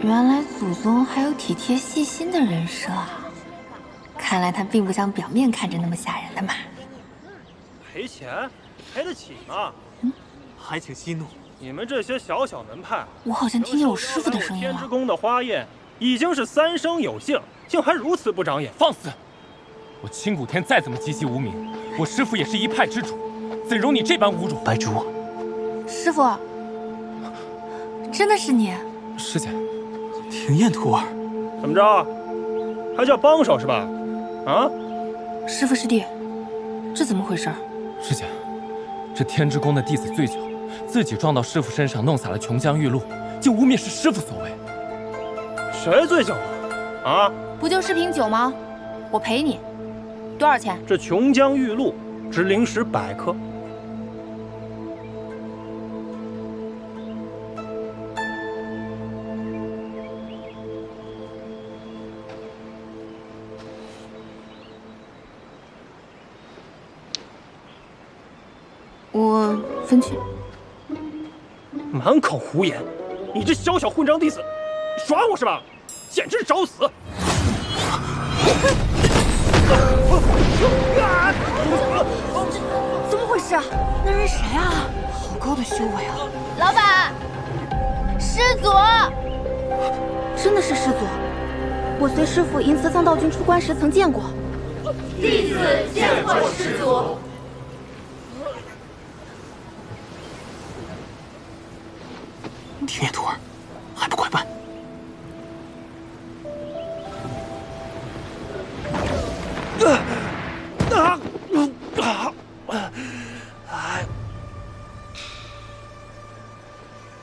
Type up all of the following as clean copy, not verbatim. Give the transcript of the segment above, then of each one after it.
原来祖宗还有体贴细心的人设啊！看来他并不像表面看着那么吓人的嘛。赔钱，赔得起吗？还请息怒。你们这些小小门派，我好像听见我师傅的声音了。天之宫的花宴已经是3生有幸，竟还如此不长眼！放肆！我清谷天再怎么籍籍无名，我师傅也是一派之主，怎容你这般侮辱？白竹，师傅，真的是你？师姐，庭砚徒儿，怎么着？还叫帮手是吧？啊？师傅师弟，这怎么回事？师姐，这天之宫的弟子醉酒，自己撞到师傅身上，弄洒了琼浆玉露，竟污蔑是师傅所为。谁醉酒了？啊？不就是瓶酒吗？我赔你，多少钱？这琼浆玉露值灵石100颗。我分去。满口胡言！你这小小混账弟子，你耍我是吧？简直是找死！怎么回事啊？那人谁啊？好高的修为啊！老板，师祖，真的是师祖。我随师父迎慈藏道君出关时曾见过。弟子见过师祖。庭砚徒儿，还不快办！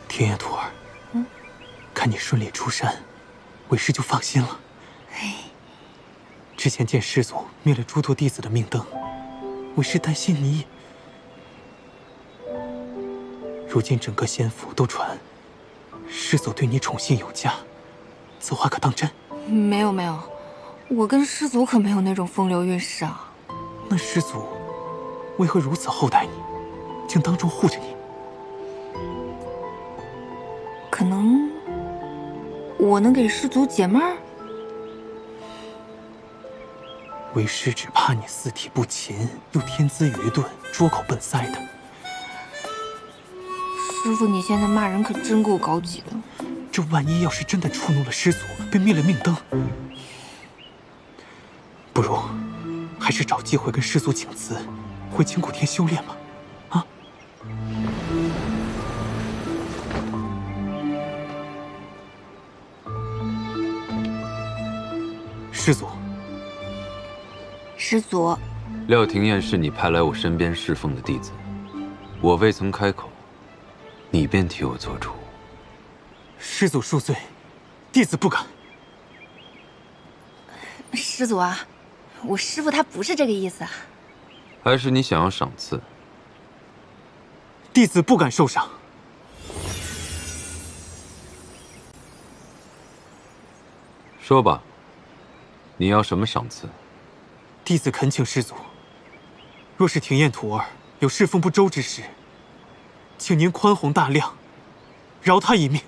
庭砚徒儿，看你顺利出山，为师就放心了。之前见师祖灭了诸多弟子的命灯，为师担心你。如今整个仙府都传师祖对你宠信有加，此话可当真？没有没有，我跟师祖可没有那种风流韵事啊。那师祖为何如此厚待你，竟当众护着你？可能我能给师祖解闷儿。为师只怕你四体不勤，又天资愚钝，拙口笨塞的。师傅，你现在骂人可真够高级的。这万一要是真的触怒了师祖，被灭了命灯，不如还是找机会跟师祖请辞，回清谷天修炼吧。啊！师祖，师祖，廖廷码是你派来我身边侍奉的弟子，我未曾开口，你便替我做主。师祖恕罪，弟子不敢。师祖啊，我师父他不是这个意思啊。还是你想要赏赐？弟子不敢受赏。说吧，你要什么赏赐？弟子恳请师祖，若是庭码徒儿有侍奉不周之时，请您宽宏大量，饶他一命。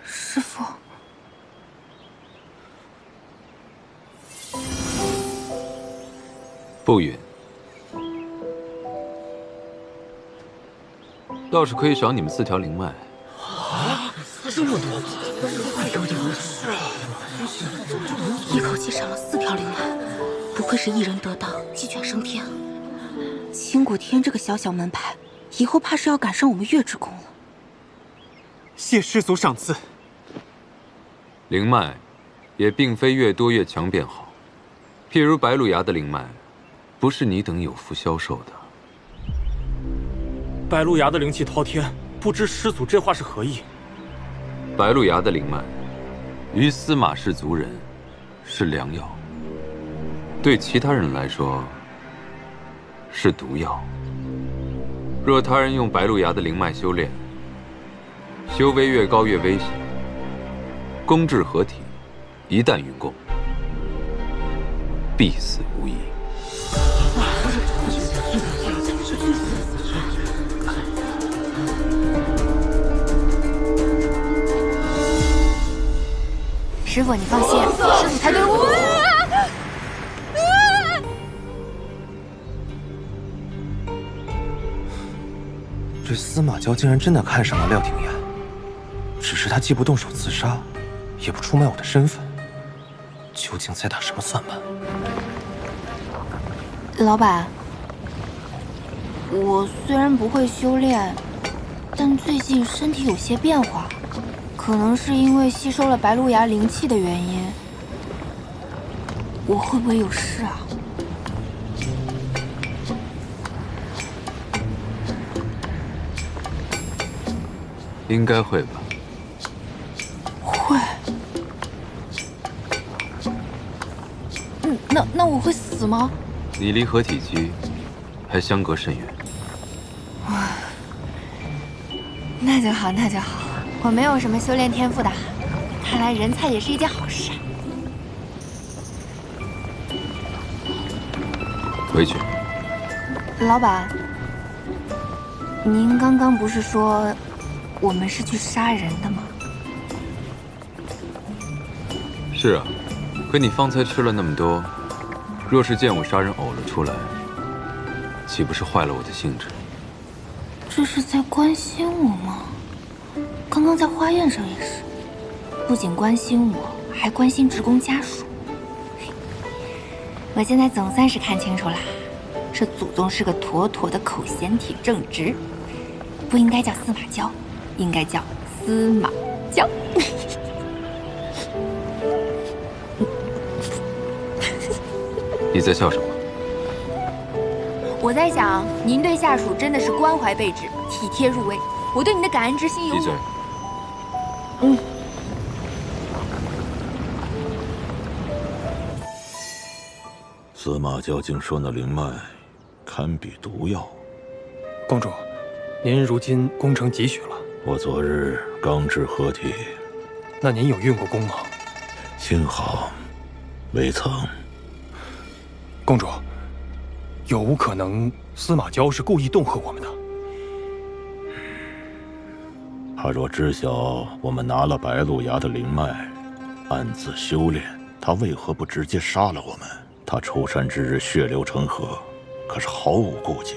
师父，不允。倒是可以赏你们4条灵脉。啊，这么多！一口气赏了4条灵脉，不愧是一人得道，鸡犬升天。清谷天这个小小门派，以后怕是要赶上我们月之宫了。谢师祖赏赐。灵脉也并非越多越强便好，譬如白鹿崖的灵脉，不是你等有福消受的。白鹿崖的灵气滔天，不知师祖这话是何意？白鹿崖的灵脉，于司马氏族人是良药，对其他人来说是毒药。若他人用白鹿崖的灵脉修炼，修为越高越危险。公至合体，一旦与共，必死无疑。师傅，你放心，师傅才对我。这司马焦竟然真的看上了廖廷琰，只是他既不动手自杀，也不出卖我的身份，究竟在打什么算盘？老板，我虽然不会修炼，但最近身体有些变化，可能是因为吸收了白鹿芽灵气的原因。我会不会有事啊？应该会吧。会。那我会死吗？你离合体期还相隔甚远。那就好，那就好。我没有什么修炼天赋的，看来人才也是一件好事。回去。老板，您刚刚不是说我们是去杀人的吗？是啊，可你方才吃了那么多，若是见我杀人呕了出来，岂不是坏了我的兴致？这是在关心我吗？刚刚在花宴上也是，不仅关心我，还关心职工家属。我现在总算是看清楚了，这祖宗是个妥妥的口嫌体正直，不应该叫司马焦，应该叫司马焦。你在笑什么？我在想，您对下属真的是关怀备至，体贴入微，我对您的感恩之心有。闭嘴。司马焦竟说那灵脉堪比毒药。公主，您如今功成几许了？我昨日刚至合体。那您有运过功吗？幸好未曾。公主，有无可能司马焦是故意恫吓我们的？他若知晓我们拿了白鹿芽的灵脉，暗自修炼，他为何不直接杀了我们？他出山之日血流成河，可是毫无顾忌。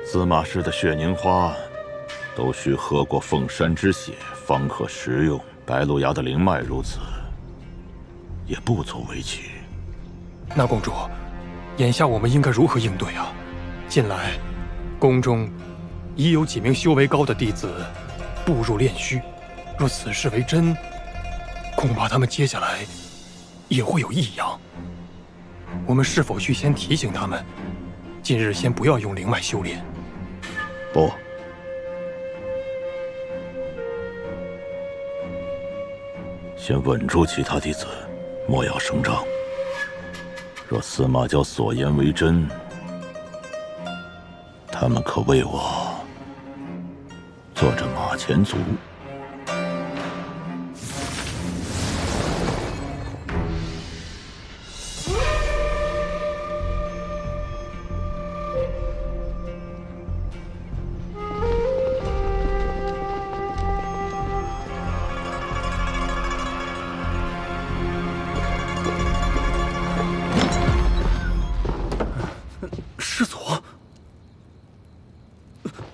司马氏的血凝花，都需喝过凤山之血方可食用。白鹿芽的灵脉如此，也不足为奇。那公主，眼下我们应该如何应对啊？近来，宫中已有几名修为高的弟子步入炼虚，若此事为真，恐怕他们接下来也会有异样。我们是否需先提醒他们，近日先不要用灵脉修炼？不，先稳住其他弟子，莫要声张。若司马焦所言为真，他们可为我做着马前卒。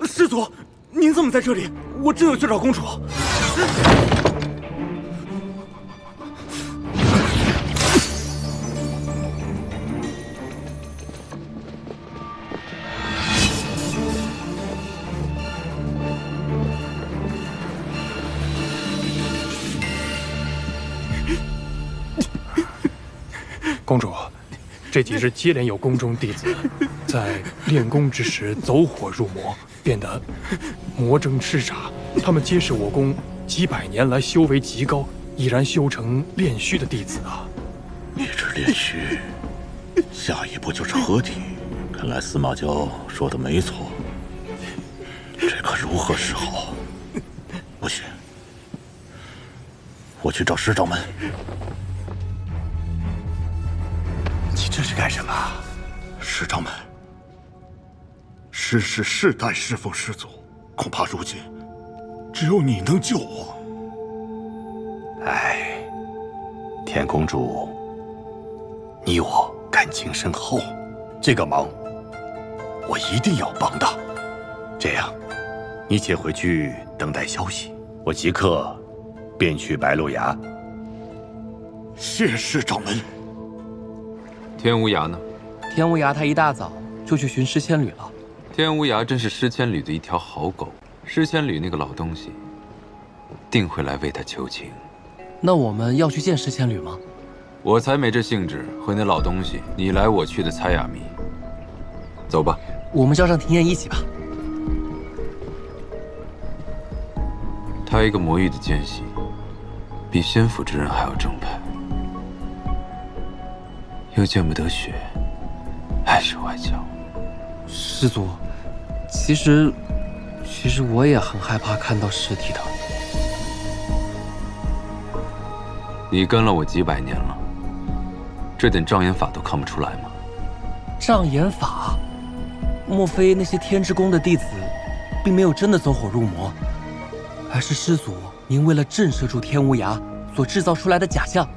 师祖，您怎么在这里？我正要去找公主。公主，这几日接连有宫中弟子在练功之时走火入魔，变得魔怔痴傻。他们皆是我宫几百年来修为极高，已然修成炼虚的弟子啊！一直炼虚，下一步就是合体。看来司马焦说的没错，这可如何是好？不行，我去找石掌门。你这是干什么？石掌门，师氏世代侍奉师祖，恐怕如今只有你能救我。哎，田公主，你我感情深厚，这个忙我一定要帮的。这样，你且回去等待消息，我即刻便去白鹿崖。谢氏掌门。天无涯呢？天无涯他一大早就去寻失千缕了。天无涯真是失千缕的一条好狗，失千缕那个老东西，定会来为他求情。那我们要去见失千缕吗？我才没这兴致和那老东西你来我去的猜哑谜。走吧，我们叫上庭燕一起吧。他一个魔域的奸细，比仙府之人还要正派，又见不得血，碍手碍脚。师祖，其实我也很害怕看到尸体的。你跟了我几百年了，这点障眼法都看不出来吗？障眼法？莫非那些天之宫的弟子，并没有真的走火入魔，而是师祖您为了震慑住天无涯所制造出来的假象？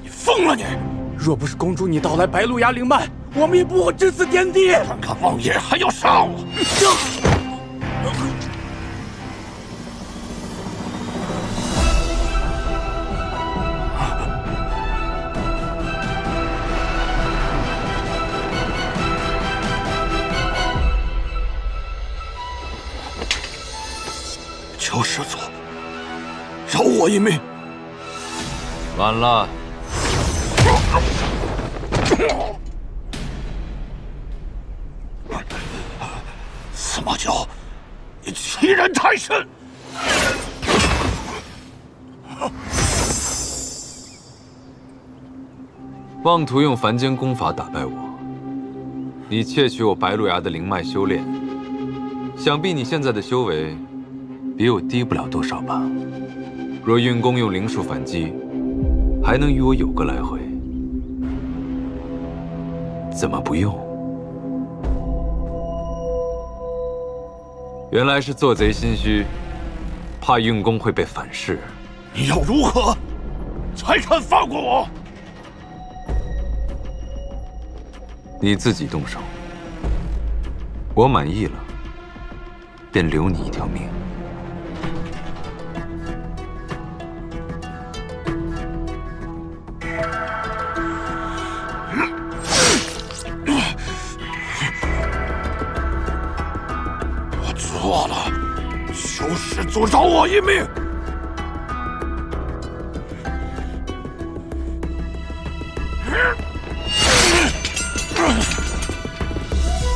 你疯了你！若不是公主你盗来白鹿崖灵脉，我们也不会至此颠地。胆敢妄言，还要杀我！求师祖饶我一命！晚了。司马焦，你欺人太甚！妄图用凡间功法打败我，你窃取我白鹿崖的灵脉修炼，想必你现在的修为比我低不了多少吧？若运功用灵术反击，还能与我有个来回，怎么不用？原来是做贼心虚，怕运功会被反噬。你要如何才肯放过我？你自己动手，我满意了，便留你一条命。我错了，求师祖饶我一命！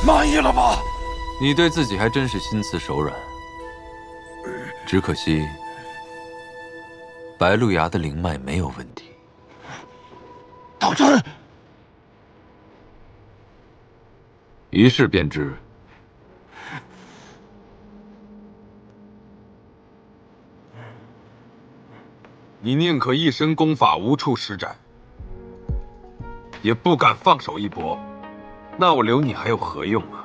满意了吧？你对自己还真是心慈手软，只可惜白鹿崖的灵脉没有问题。道真，一试便知。你宁可一身功法无处施展，也不敢放手一搏，那我留你还有何用啊？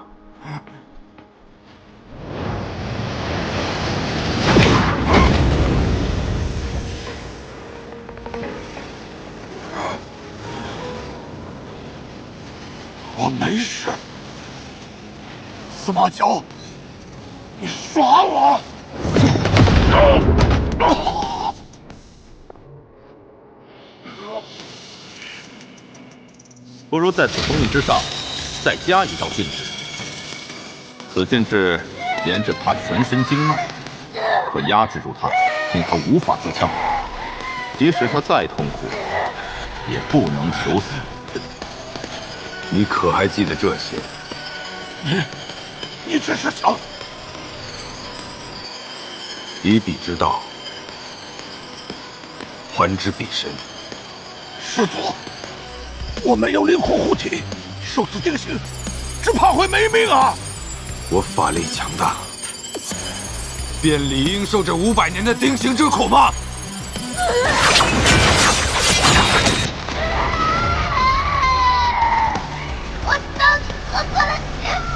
我没事。司马焦，你耍我！不如在此封印之上再加一道禁制。此禁制连至他全身经脉，可压制住他，令他无法自强。即使他再痛苦，也不能求死。你可还记得这些？你这是想以彼之道，还之彼身。师祖，我没有灵魂护体，受此定刑，只怕会没命啊！我法力强大，便理应受这500年的定刑之苦吗？我到底做错了什么？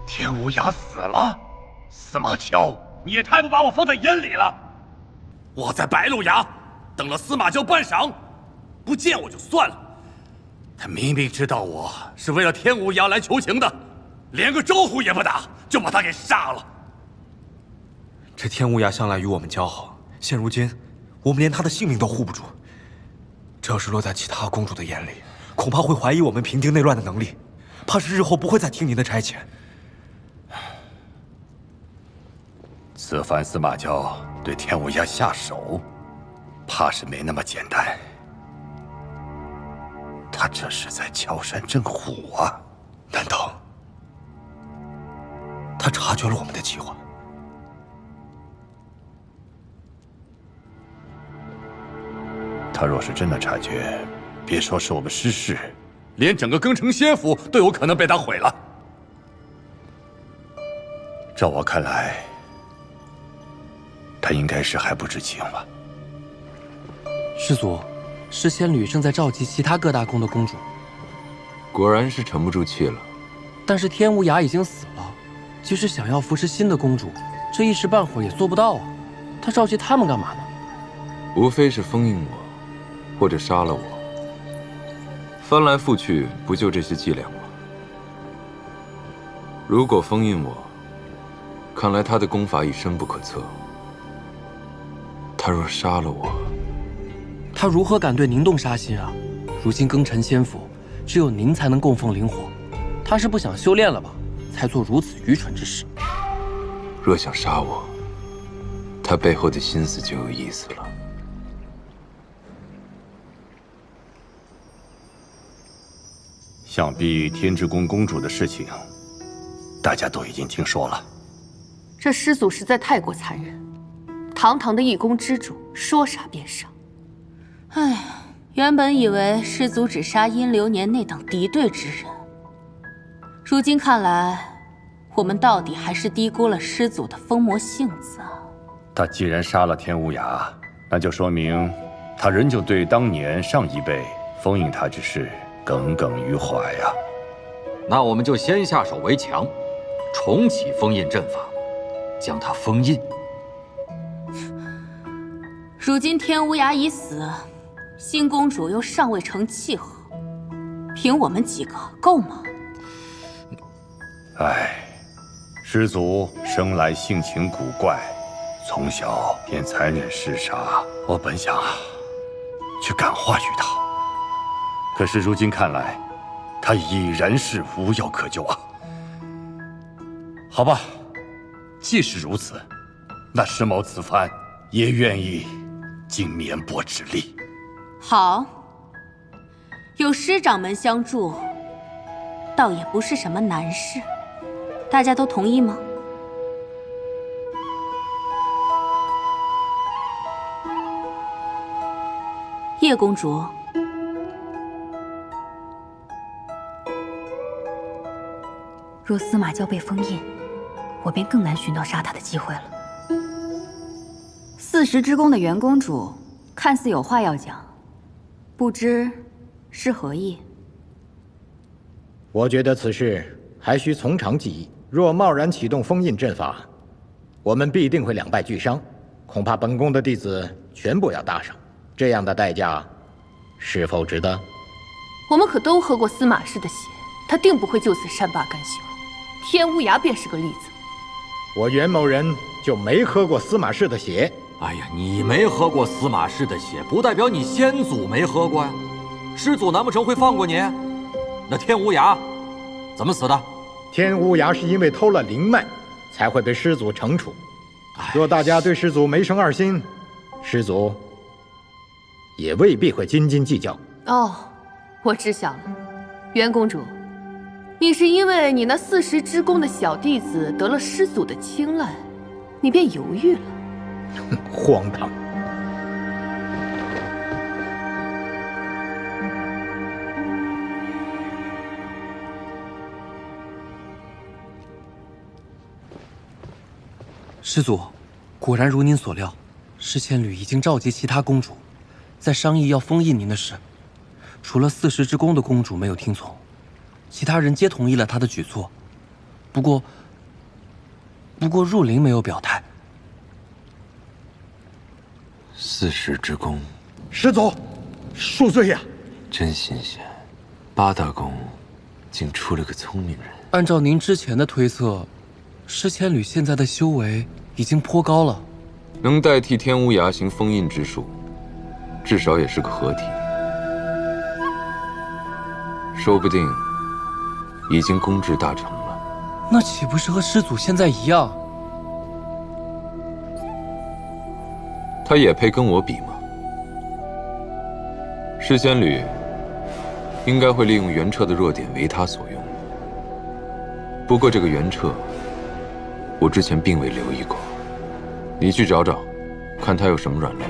天无涯死了，司马焦，你也太不把我放在眼里了。我在白鹿崖等了司马焦半晌，不见我就算了，他明明知道我是为了天无涯来求情的，连个招呼也不打，就把他给杀了。这天无涯向来与我们交好，现如今我们连他的性命都护不住。这要是落在其他公主的眼里，恐怕会怀疑我们平定内乱的能力，怕是日后不会再听您的差遣。此番司马焦对天无涯下手，怕是没那么简单。他这是在敲山震虎啊！难道他察觉了我们的计划？他若是真的察觉，别说是我们失势，连整个庚辰仙府都有可能被他毁了。照我看来，他应该是还不知情吧。师祖，是仙侣正在召集其他各大宫的公主。果然是沉不住气了。但是天无涯已经死了，即使想要扶持新的公主，这一时半会儿也做不到啊。他召集他们干嘛呢？无非是封印我，或者杀了我。翻来覆去，不就这些伎俩吗？如果封印我，看来他的功法已深不可测。他若杀了我，他如何敢对您动杀心啊？如今庚辰仙府只有您才能供奉灵火，他是不想修炼了吧？才做如此愚蠢之事。若想杀我，他背后的心思就有意思了。想必天之宫公主的事情，大家都已经听说了。这师祖实在太过残忍，堂堂的一宫之主，说杀便杀。哎，原本以为师祖只杀殷流年那等敌对之人，如今看来，我们到底还是低估了师祖的疯魔性子啊。他既然杀了天无涯，那就说明他仍旧对当年上一辈封印他之事耿耿于怀呀。那我们就先下手为强，重启封印阵法，将他封印。如今天无涯已死，新公主又尚未成气候，凭我们几个够吗？唉，师祖生来性情古怪，从小便残忍嗜杀。我本想去感化于他，可是如今看来，他已然是无药可救啊。好吧，既是如此，那师某此番也愿意尽绵薄之力。好，有师掌门相助，倒也不是什么难事。大家都同意吗？叶公主，若司马焦被封印，我便更难寻到杀他的机会了。40之宫的袁公主看似有话要讲，不知是何意？我觉得此事还需从长计议。若贸然启动封印阵法，我们必定会两败俱伤，恐怕本宫的弟子全部要搭上。这样的代价，是否值得？我们可都喝过司马氏的血，他定不会就此善罢甘休。天乌崖便是个例子。我袁某人就没喝过司马氏的血。哎呀，你没喝过司马氏的血，不代表你先祖没喝过呀。师祖难不成会放过你？那天无涯怎么死的？天无涯是因为偷了灵脉，才会被师祖惩处。若大家对师祖没生二心，师祖也未必会斤斤计较。哦，我知晓了，袁公主，你是因为你那40之宫的小弟子得了师祖的青睐，你便犹豫了。荒唐！师祖，果然如您所料，侍仙侣已经召集其他公主，在商议要封印您的事。除了40之宫的公主没有听从，其他人皆同意了他的举措。不过入灵没有表态。40之宫，师祖，恕罪呀！真新鲜，八大宫竟出了个聪明人。按照您之前的推测，侍仙侣现在的修为已经颇高了，能代替天无涯行封印之术，至少也是个合体。说不定已经攻至大成了。那岂不是和师祖现在一样？他也配跟我比吗？侍仙侣应该会利用袁彻的弱点为他所用。不过这个袁彻，我之前并未留意过。你去找找，看他有什么软肋。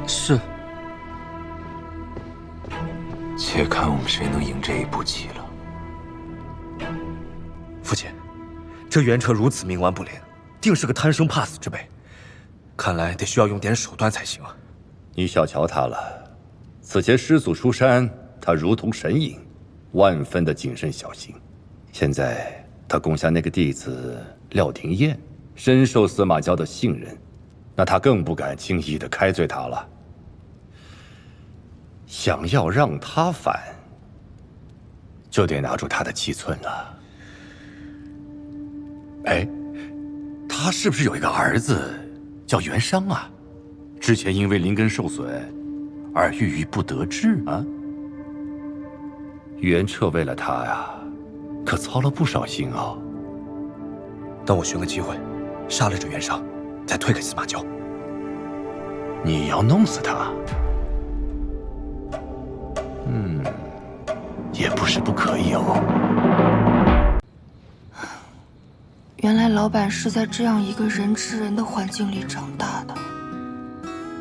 是。且看我们谁能赢这一步棋了。父亲，这袁彻如此冥顽不灵，定是个贪生怕死之辈。看来得需要用点手段才行啊！你小瞧他了。此前师祖出山，他如同神隐，万分的谨慎小心。现在他攻下那个弟子廖停雁，深受司马焦的信任，那他更不敢轻易的开罪他了。想要让他反，就得拿出他的七寸了。哎，他是不是有一个儿子叫袁商啊？之前因为灵根受损而郁郁不得志啊。袁彻为了他呀，可操了不少心啊。等我寻个机会，杀了这袁商，再推给司马焦。你要弄死他？也不是不可以哦。原来老板是在这样一个人吃人的环境里长大的，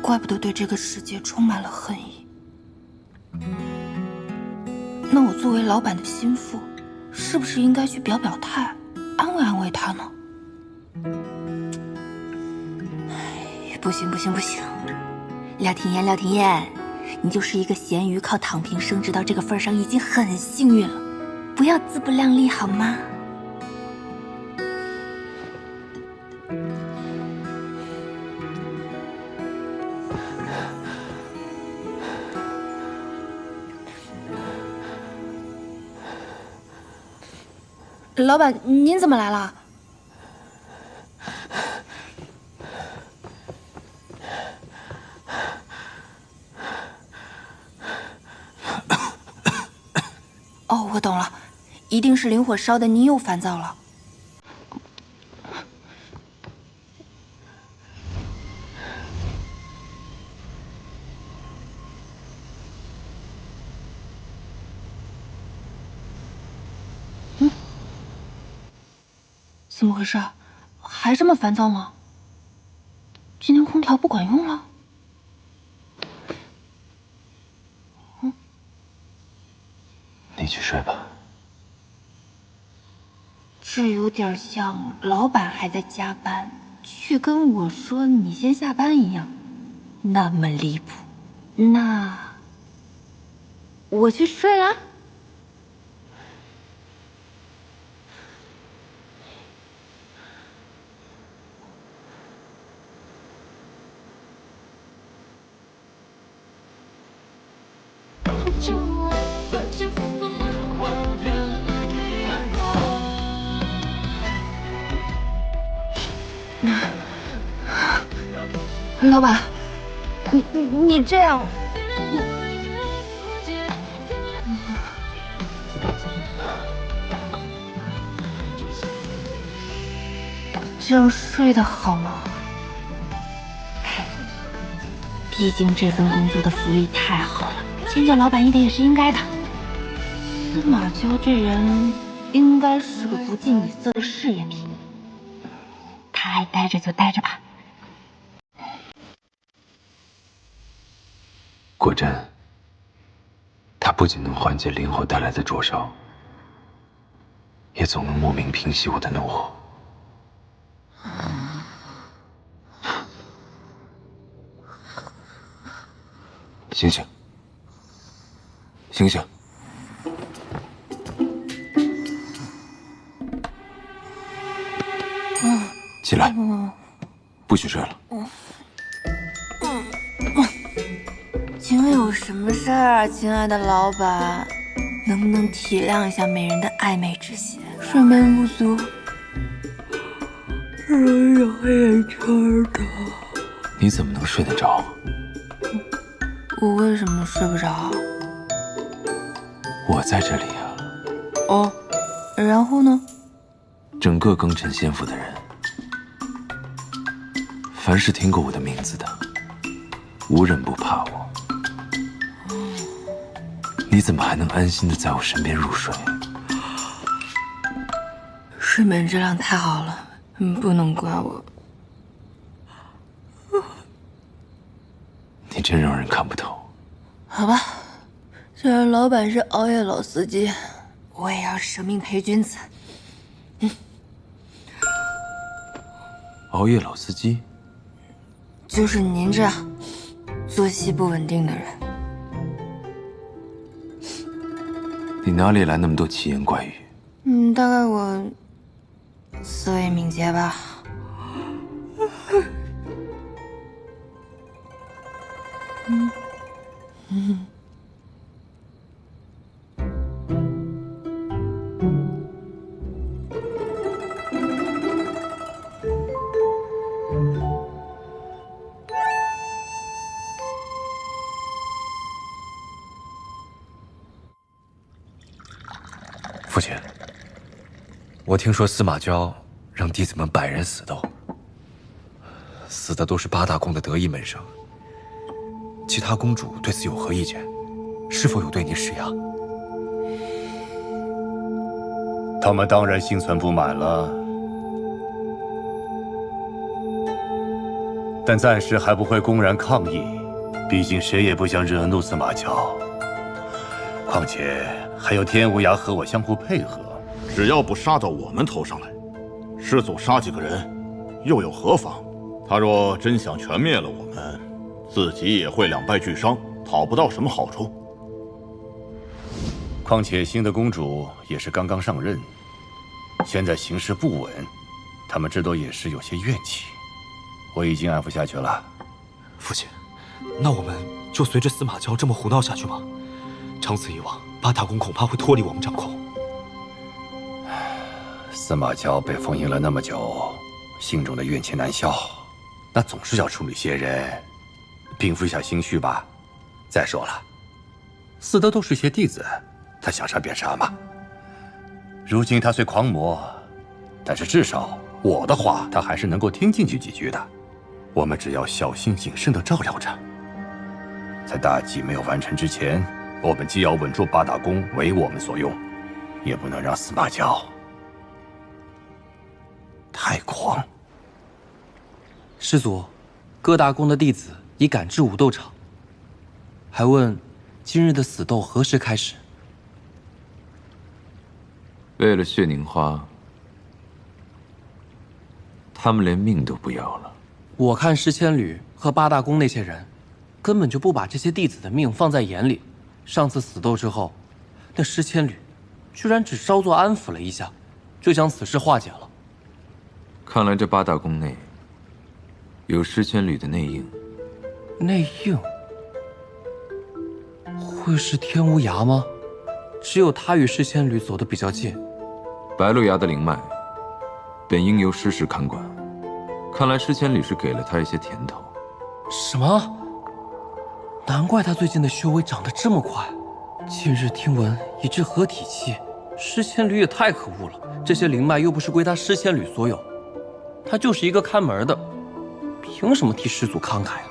怪不得对这个世界充满了恨意。那我作为老板的心腹，是不是应该去表表态，安慰安慰他呢？哎，不行，廖停雁，你就是一个咸鱼，靠躺平升职到这个份上已经很幸运了，不要自不量力好吗？老板，您怎么来了？哦，我懂了，一定是灵火烧的您又烦躁了。怎么回事？还这么烦躁吗？今天空调不管用了？你去睡吧。这有点像老板还在加班，却跟我说你先下班一样，那么离谱。那我去睡了。老板，你这样，这样睡得好吗？毕竟这份工作的福利太好了，迁就老板一点也是应该的。司马焦这人应该是个不近女色的事业体，他爱待着就待着吧。果真，它不仅能缓解灵火带来的灼烧，也总能莫名平息我的怒火。醒醒，醒醒！起来，不许睡了。请问有什么事儿啊，亲爱的老板？能不能体谅一下美人的暧昧之心？睡眠不足，容易有眼圈的。你怎么能睡得着？我为什么睡不着？我在这里啊。哦，然后呢？整个庚辰仙府的人，凡是听过我的名字的，无人不怕我。你怎么还能安心的在我身边入睡？睡眠质量太好了，不能怪我。你真让人看不透。好吧，虽然老板是熬夜老司机，我也要舍命陪君子。熬夜老司机？就是您这样作息不稳定的人。你哪里来那么多奇言怪语？大概我思维敏捷吧。父亲，我听说司马焦让弟子们100人死斗，死的都是8大宫的得意门生。其他公主对此有何意见？是否有对您施压？他们当然心存不满了，但暂时还不会公然抗议，毕竟谁也不想惹怒司马焦。况且还有天无涯和我相互配合，只要不杀到我们头上来，师祖杀几个人又有何妨？他若真想全灭了我们，自己也会两败俱伤，讨不到什么好处。况且新的公主也是刚刚上任，现在形势不稳，他们这都也是有些怨气。我已经安抚下去了。父亲，那我们就随着司马焦这么胡闹下去吗？长此以往，8大宫恐怕会脱离我们掌控。司马焦被封印了那么久，心中的怨气难消，那总是要处理些人，平复一下心绪吧。再说了，死的都是些弟子，他想杀便杀嘛。如今他虽狂魔，但是至少我的话他还是能够听进去几句的。我们只要小心谨慎地照料着，在大计没有完成之前，我们既要稳住8大宫为我们所用，也不能让司马焦太狂。师祖，各大宫的弟子已赶至武斗场，还问今日的死斗何时开始？为了血凝花，他们连命都不要了。我看诗千旅和8大宫那些人，根本就不把这些弟子的命放在眼里。上次死斗之后，那诗千旅居然只稍作安抚了一下，就将此事化解了。看来这8大宫内有诗千旅的内应。内应？会是天无涯吗？只有他与诗千旅走得比较近。白鹿崖的灵脉本应由诗氏看管，看来诗千旅是给了他一些甜头。什么？难怪他最近的修为长得这么快。近日听闻已至合体期，尸仙侣也太可恶了。这些灵脉又不是归他尸仙侣所有，他就是一个看门的，凭什么替师祖慷慨啊？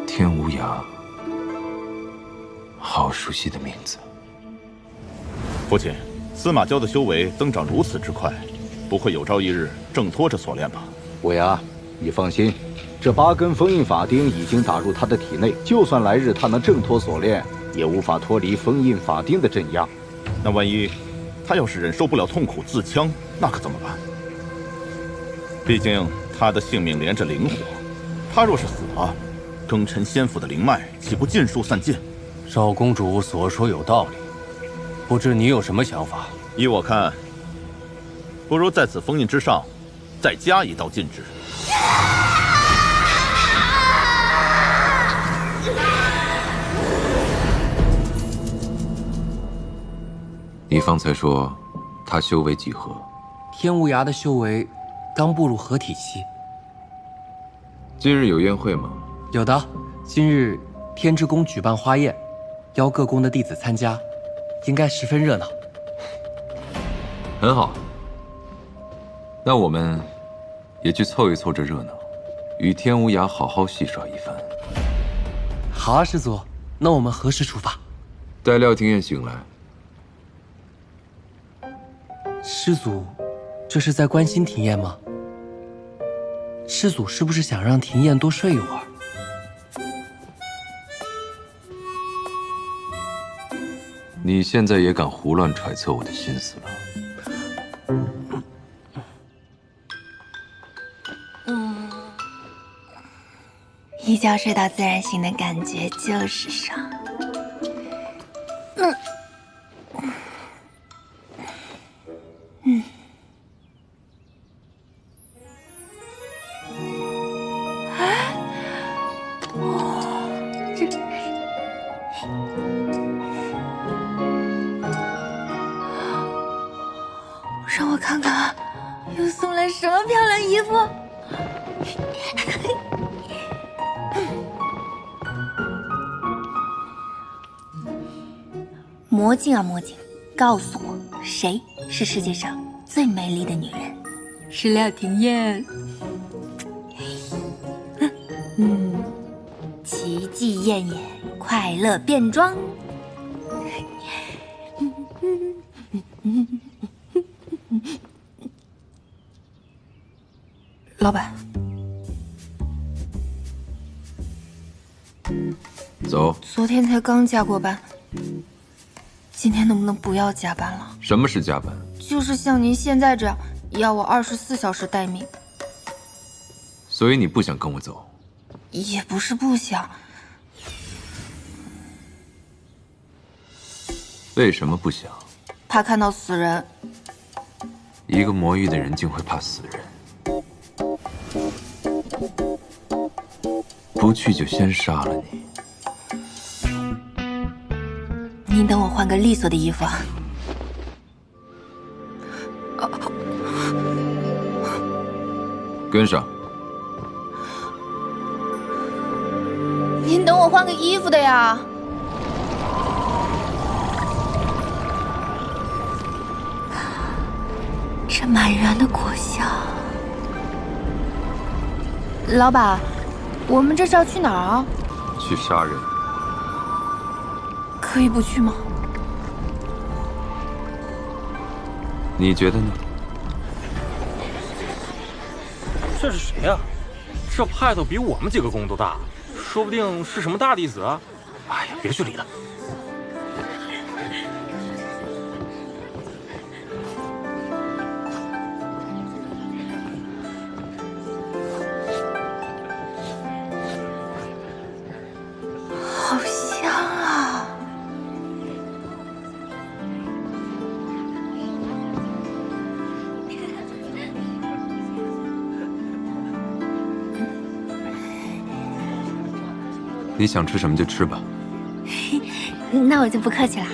天无涯，好熟悉的名字。父亲，司马焦的修为增长如此之快，不会有朝一日挣脱这锁链吧？无涯，你放心，这8根封印法钉已经打入他的体内，就算来日他能挣脱锁链，也无法脱离封印法钉的镇压。那万一他要是忍受不了痛苦自戕，那可怎么办？毕竟他的性命连着灵火，他若是死了，庚辰仙府的灵脉岂不尽数散尽？少公主所说有道理，不知你有什么想法？依我看，不如在此封印之上再加一道禁制。你方才说他修为几何？天无涯的修为刚步入合体期。今日有宴会吗？有的，今日天之宫举办花宴，邀各宫的弟子参加，应该十分热闹。很好，那我们也去凑一凑这热闹，与天无涯好好戏耍一番。好啊，师祖，那我们何时出发？待廖廷琰醒来。师祖，这是在关心廷琰吗？师祖是不是想让廷琰多睡一会儿？你现在也敢胡乱揣测我的心思了？一觉睡到自然醒的感觉就是爽。让我看看，又送来什么漂亮衣服？魔镜啊魔镜，告诉我，谁是世界上最美丽的女人？是廖廷琰。奇迹艳艳，快乐变装。老板，走。昨天才刚加过班，今天能不能不要加班了？什么是加班？就是像您现在这样，要我24小时待命。所以你不想跟我走？也不是不想。为什么不想？怕看到死人。一个魔域的人竟会怕死人？不去就先杀了你。您等我换个利索的衣服啊。跟上。您等我换个衣服的呀。这满园的果香。老板，我们这是要去哪儿啊？去杀人。可以不去吗？你觉得呢？这是谁呀？这派头比我们几个宫都大，说不定是什么大弟子啊！哎呀，别去理他。好香啊！你想吃什么就吃吧。那我就不客气了。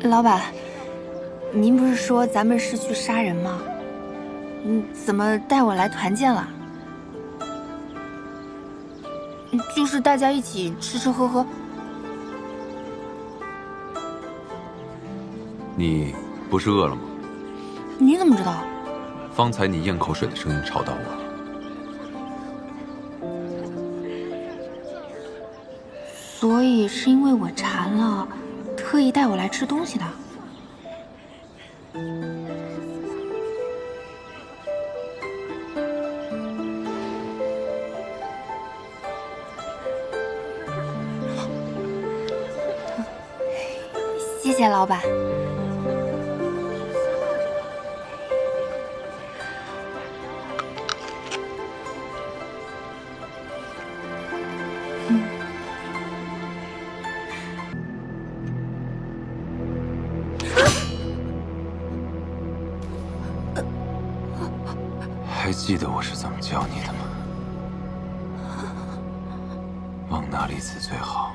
老板，您不是说咱们是去杀人吗？怎么带我来团建了？就是大家一起吃吃喝喝。你不是饿了吗？你怎么知道？方才你咽口水的声音吵到我了。所以是因为我馋了，特意带我来吃东西的。谢谢老板。还记得我是怎么教你的吗？往哪里死最好？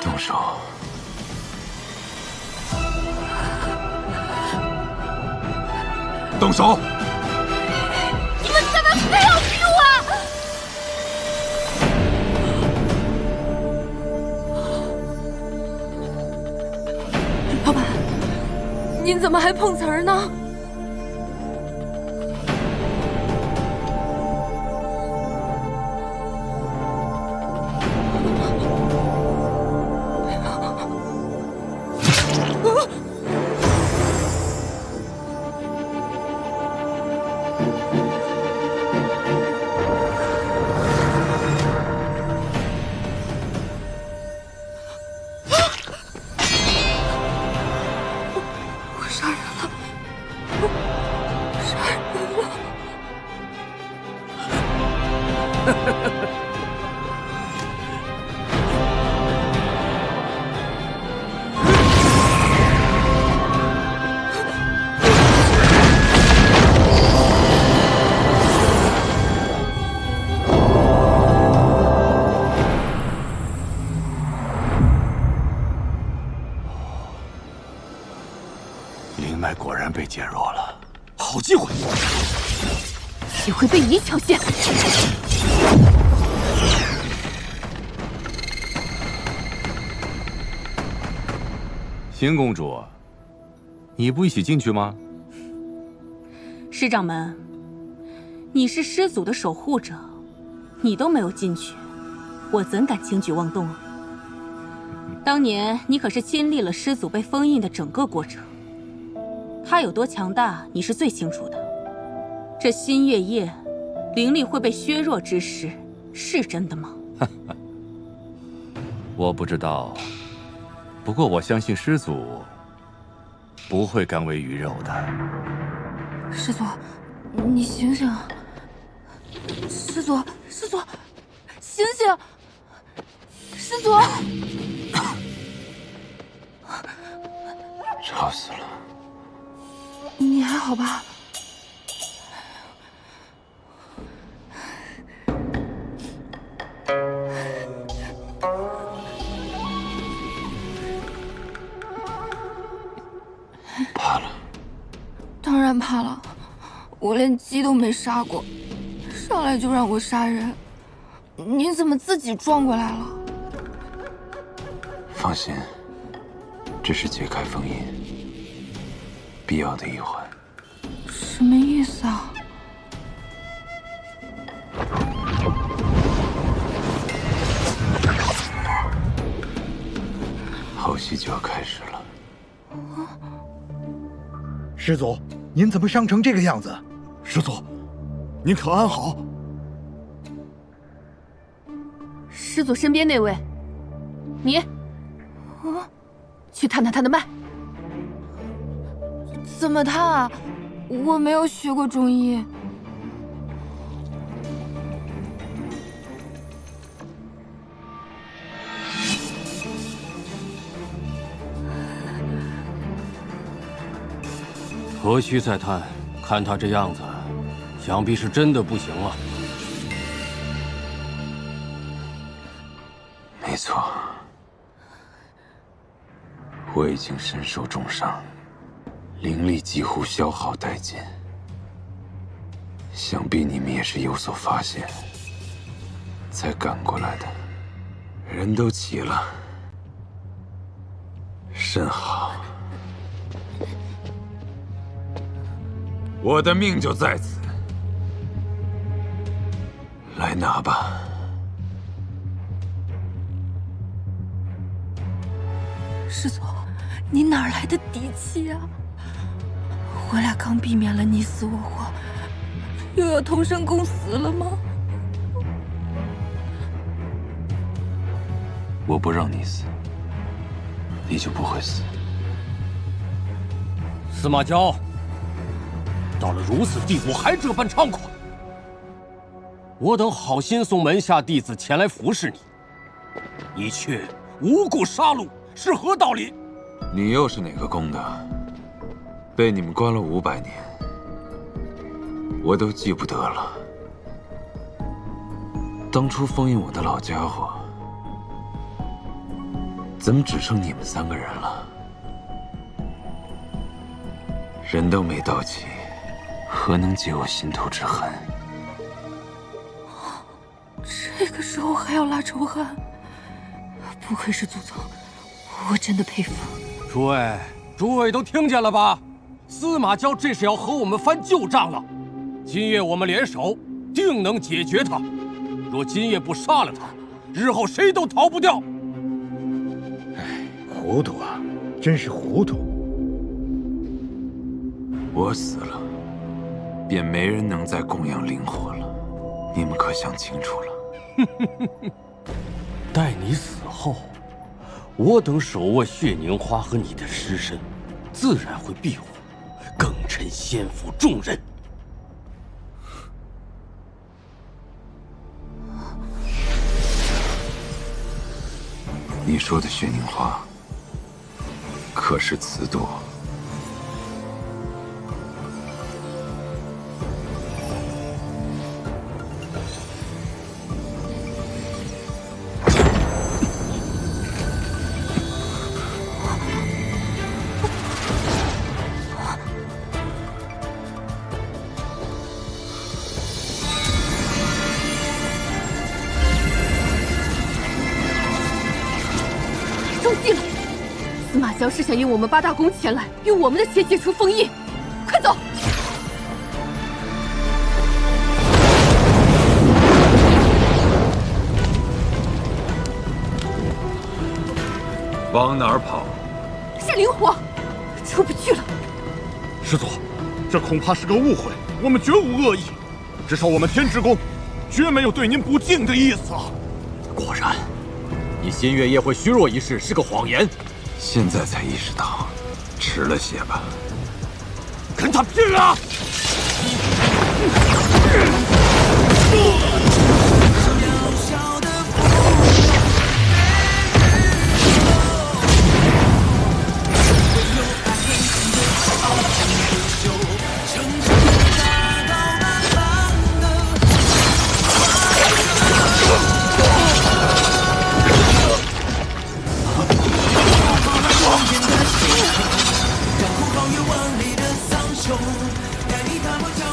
动手！动手！你们怎么非要逼我？老板，您怎么还碰瓷儿呢？灵脉果然被减弱了，好机会！也会被你抢先。邢公主，你不一起进去吗？师掌门，你是师祖的守护者，你都没有进去，我怎敢轻举妄动啊？当年你可是亲历了师祖被封印的整个过程，他有多强大，你是最清楚的。这新月夜，灵力会被削弱之事，是真的吗？我不知道，不过我相信师祖不会甘为鱼肉的。师祖，你醒醒！师祖，师祖，醒醒！师祖，吵死了！你还好吧？怕了？当然怕了，我连鸡都没杀过，上来就让我杀人，您怎么自己撞过来了？放心，这是解开封印必要的一环。什么意思啊？后戏就要开始了。师祖，您怎么伤成这个样子？师祖，您可安好？师祖身边那位，你，去探探他的脉。怎么探啊？我没有学过中医。何须再探？看他这样子，想必是真的不行了。没错，我已经身受重伤，灵力几乎消耗殆尽。想必你们也是有所发现，才赶过来的。人都齐了，甚好。我的命就在此，来拿吧。师祖，你哪来的底气啊？我俩刚避免了你死我活，又要同生共死了吗？我不让你死，你就不会死。司马焦，到了如此地步还这般猖狂，我等好心送门下弟子前来服侍你，你却无故杀戮，是何道理？你又是哪个宫的？被你们关了500年，我都记不得了。当初封印我的老家伙，怎么只剩你们3个人了？人都没到齐，何能解我心头之恨？这个时候还要拉仇恨，不愧是祖宗，我真的佩服。诸位都听见了吧？司马焦这是要和我们翻旧账了。今夜我们联手，定能解决他。若今夜不杀了他，日后谁都逃不掉。糊涂啊，真是糊涂。我死了，便没人能再供养灵火了。你们可想清楚了？待你死后，我等手握血凝花和你的尸身，自然会庇护庚辰仙府众人。你说的血凝花，可是瓷多？司马焦是想用我们8大宫前来，用我们的血解除封印。快走！往哪儿跑？是灵火，出不去了。师祖，这恐怕是个误会，我们绝无恶意。至少我们天之宫，绝没有对您不敬的意思啊！果然，你新月夜会虚弱一事是个谎言。现在才意识到，迟了些吧。跟他拼了！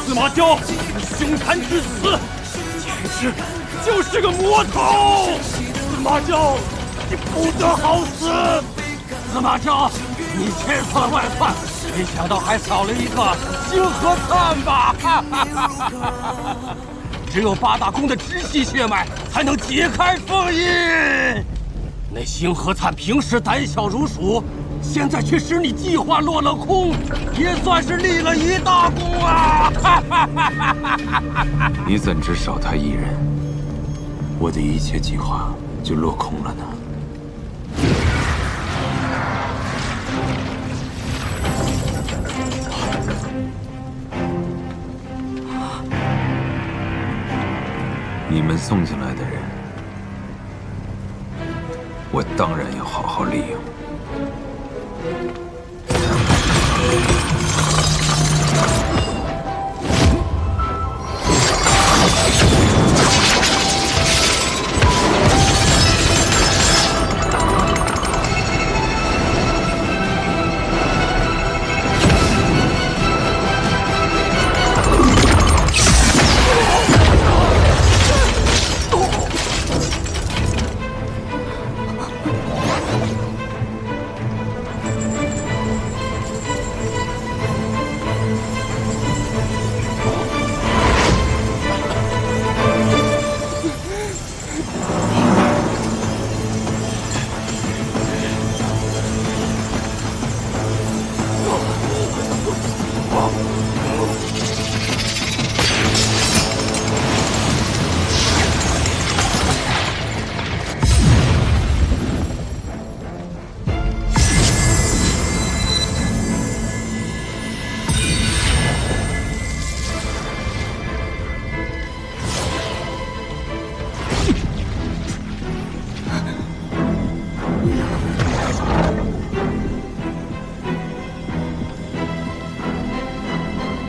司马焦，凶残至死，简直就是个魔头！司马焦，你不得好死！司马焦，你千算万算，没想到还少了一个星河灿吧？只有8大宫的直系血脉才能解开封印。那星河灿平时胆小如鼠，现在却使你计划落了空，也算是立了一大功啊！你怎知少他一人，我的一切计划就落空了呢？你们送进来的人，我当然要好好利用。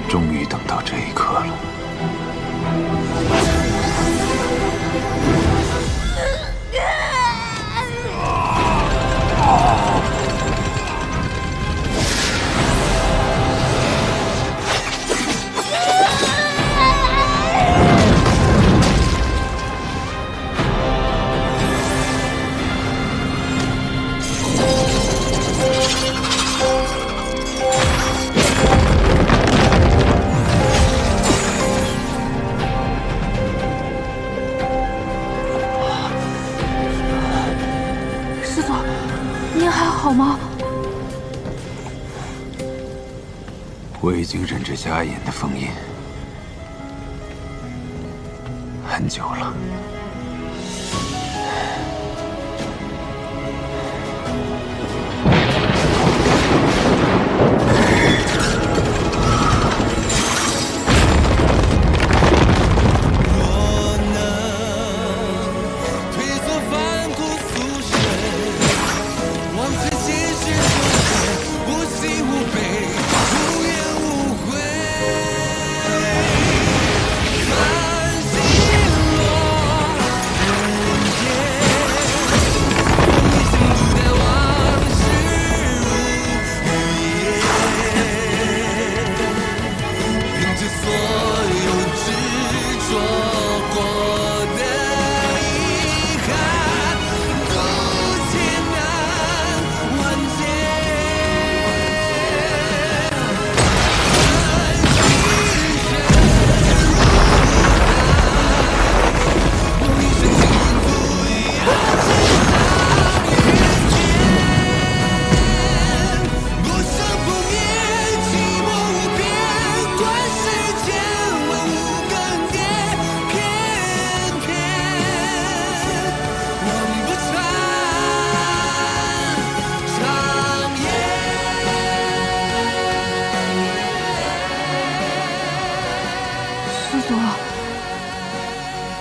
终于等到这一刻了。好吗？我已经忍着家眼的封印很久了。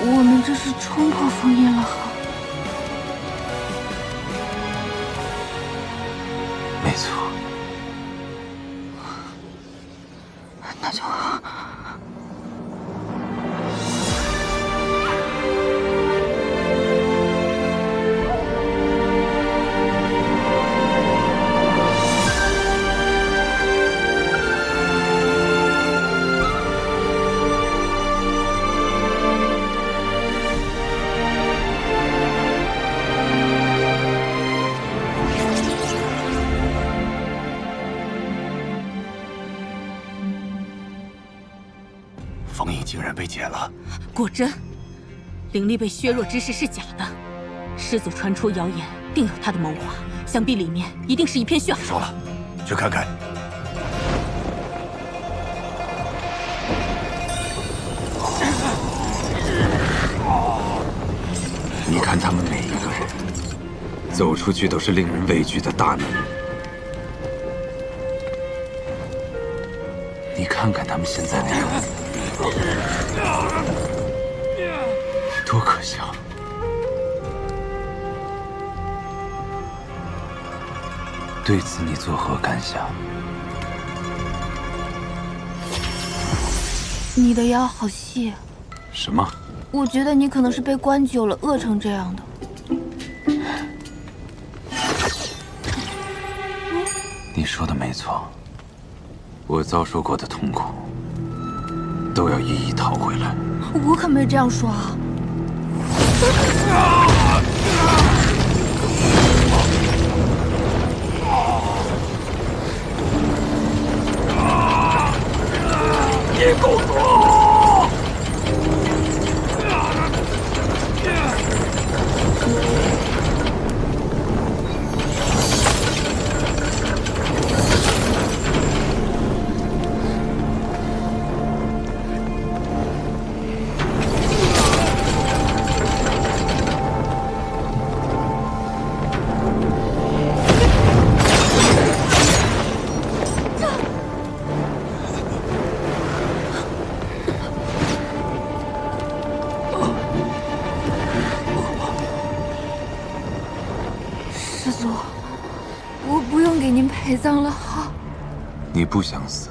我们这是冲破封印了哈。没错。那就好。封印竟然被解了，果真，灵力被削弱之事是假的。师祖传出谣言，定有他的谋划，想必里面一定是一片血海。别说了，去看看。你看他们每一个人，走出去都是令人畏惧的大能。你看看他们现在那样子。 多可笑！对此你作何感想？你的腰好细。什么？我觉得你可能是被关久了，饿成这样的。你说的没错，我遭受过的痛苦都要一一讨回来。我可没这样说啊！你公主！师祖，我不用给您陪葬了哈。你不想死？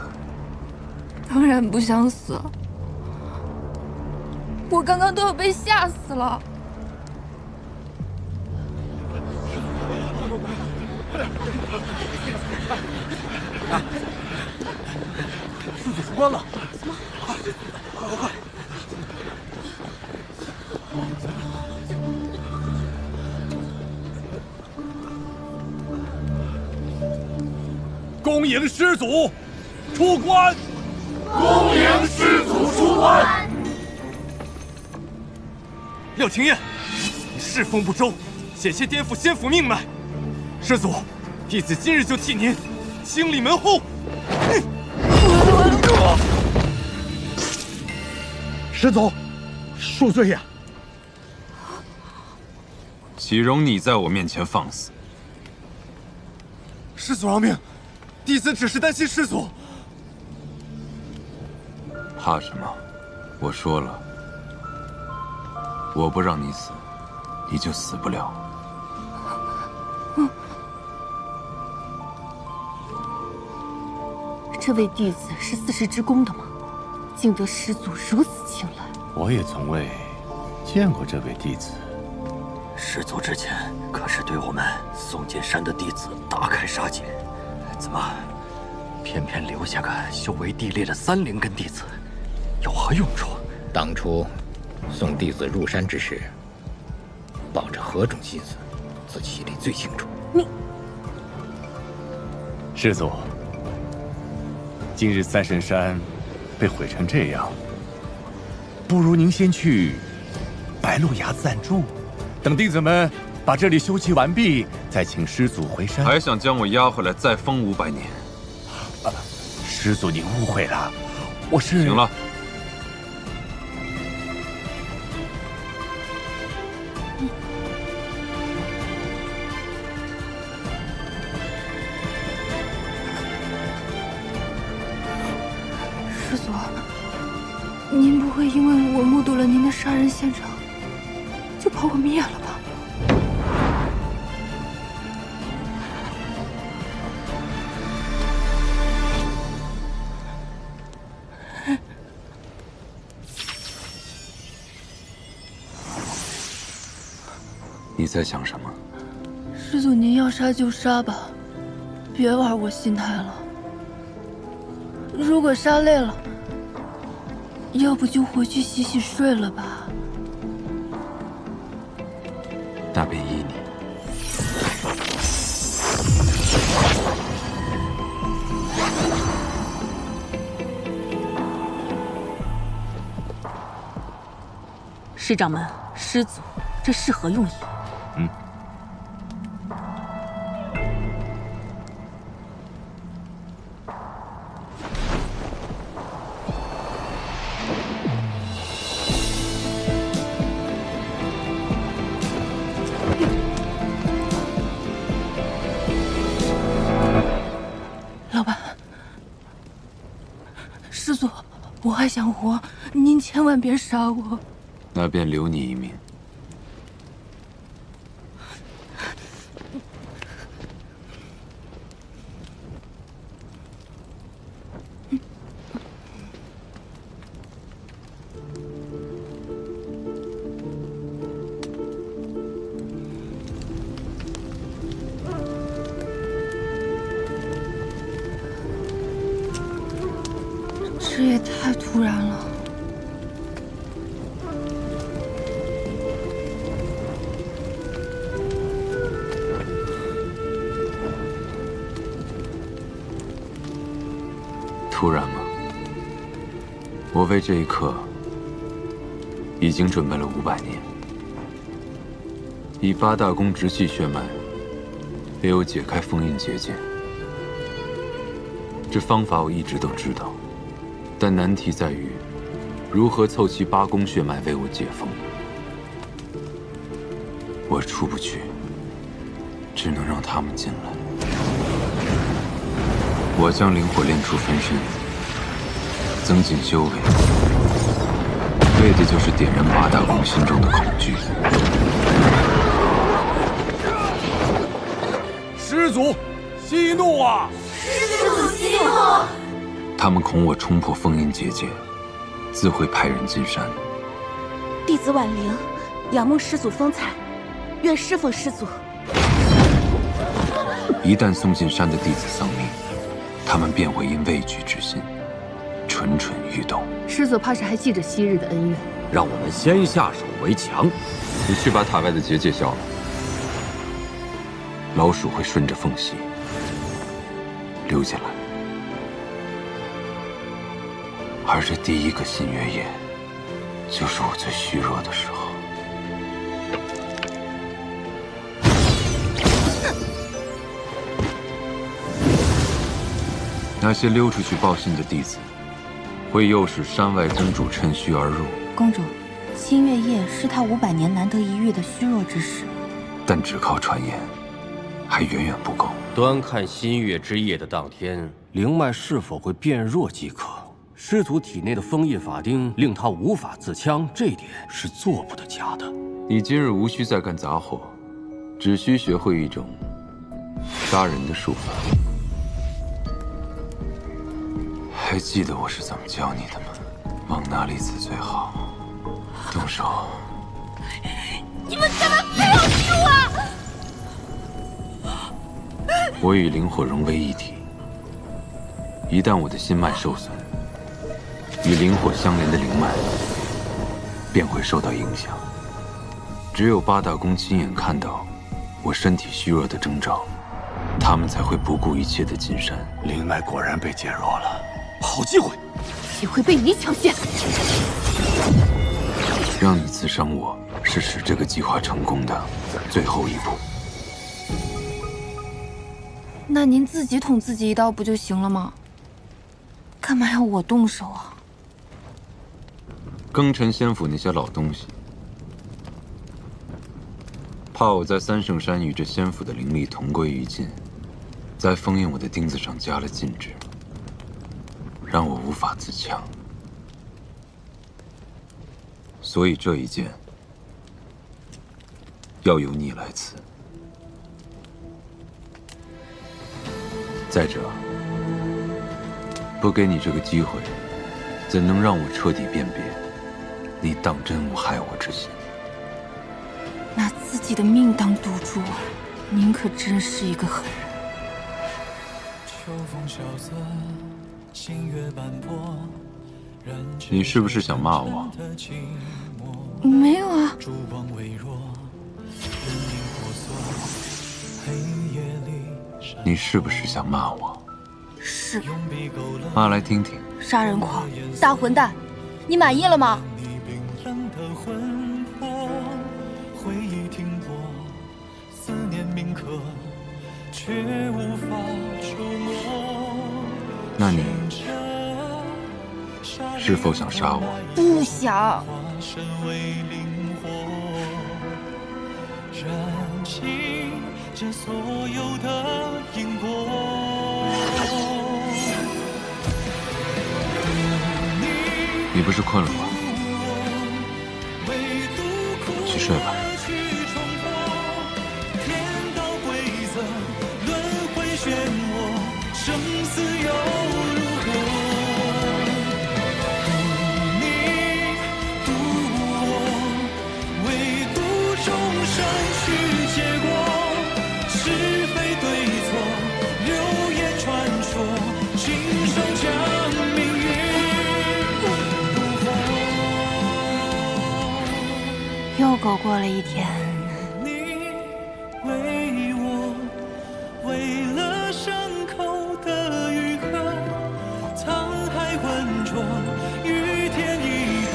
当然不想死，我刚刚都要被吓死了。师祖出关了！什么？快！恭迎师祖出关！恭迎师祖出关！廖廷烨，你侍奉不周，险些颠覆仙府命脉。师祖，弟子今日就替您清理门户。师祖，恕罪呀！岂容你在我面前放肆？师祖饶命，弟子只是担心师祖。怕什么？我说了，我不让你死，你就死不了。这位弟子是四世之宫的吗？竟得师祖如此青睐。我也从未见过这位弟子。师祖之前可是对我们宋剑山的弟子大开杀戒，怎么偏偏留下个修为低劣的3灵根弟子，有何用处？当初送弟子入山之时，抱着何种心思，自己心里最清楚。师祖，今日三圣山被毁成这样，不如您先去白鹿崖暂住，等弟子们把这里修葺完毕，再请师祖回山。还想将我押回来再封500年？师祖，您误会了，我是……行了。师祖，您不会因为我目睹了您的杀人现场，就把我灭了吧？你在想什么？师祖，您要杀就杀吧，别玩我心态了。如果杀累了，要不就回去洗洗睡了吧。那便依你。师掌门，师祖，这是何用意？老板，师祖，我还想活，您千万别杀我。那便留你一命。突然了。突然吗？我为这一刻已经准备了500年，以8大宫直系血脉为我解开封印结界。这方法我一直都知道，但难题在于如何凑齐8宫血脉为我解封。我出不去，只能让他们进来。我将灵火炼出分身，增进修为，为的就是点燃8大宫心中的恐惧。师祖，息怒啊！师祖息怒！他们恐我冲破封印结界，自会派人进山。弟子婉灵，仰慕师祖风采，愿侍奉师祖。一旦送进山的弟子丧命，他们便会因畏惧之心蠢蠢欲动。师祖怕是还记着昔日的恩怨，让我们先下手为强。你去把塔外的结界消了，老鼠会顺着缝隙溜进来。而这第一个新月夜，就是我最虚弱的时候。那些溜出去报信的弟子，会诱使山外公主趁虚而入。公主，新月夜是他500年难得一遇的虚弱之时，但只靠传言，还远远不够。端看新月之夜的当天，灵脉是否会变弱即可。师祖体内的封印法钉令他无法自戕，这点是做不得假的。你今日无需再干杂活，只需学会一种杀人的术法。还记得我是怎么教你的吗？往哪里刺最好？动手！你们干嘛非要输啊？我与灵火融为一体，一旦我的心脉受损，与灵火相连的灵脉便会受到影响。只有8大宫亲眼看到我身体虚弱的征兆，他们才会不顾一切的进山。灵脉果然被减弱了。好机会，岂会被你抢先？让你刺伤我，是使这个计划成功的最后一步。那您自己捅自己一刀不就行了吗？干嘛要我动手啊？庚辰仙府那些老东西，怕我在三圣山与这仙府的灵力同归于尽，在封印我的钉子上加了禁制，让我无法自强。所以这一剑要由你来刺。再者，不给你这个机会，怎能让我彻底辨别你当真无害我之心？拿自己的命当赌注，您可真是一个狠人。你是不是想骂我？没有啊。你是不是想骂我？是。骂来听听。杀人狂，大混蛋，你满意了吗？那你是否想杀我？不想。这所有的因果。你不是困了吗？去睡吧。又狗过了一天。为我，为了伤口的愈合，沧海浑浊，与天一搏，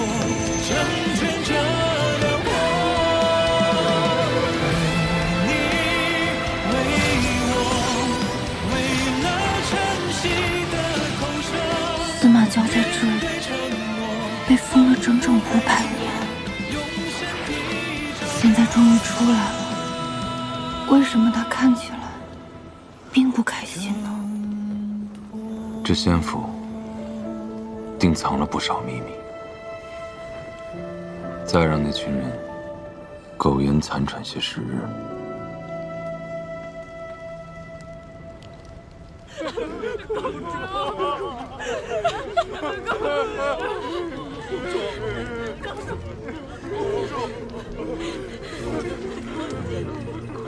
成全着了我。你为我，为了晨曦的投射。司马焦在这里被封了整整500年，现在终于出来了。为什么他看起来并不开心呢？这仙府定藏了不少秘密，再让那群人苟延残喘些时日，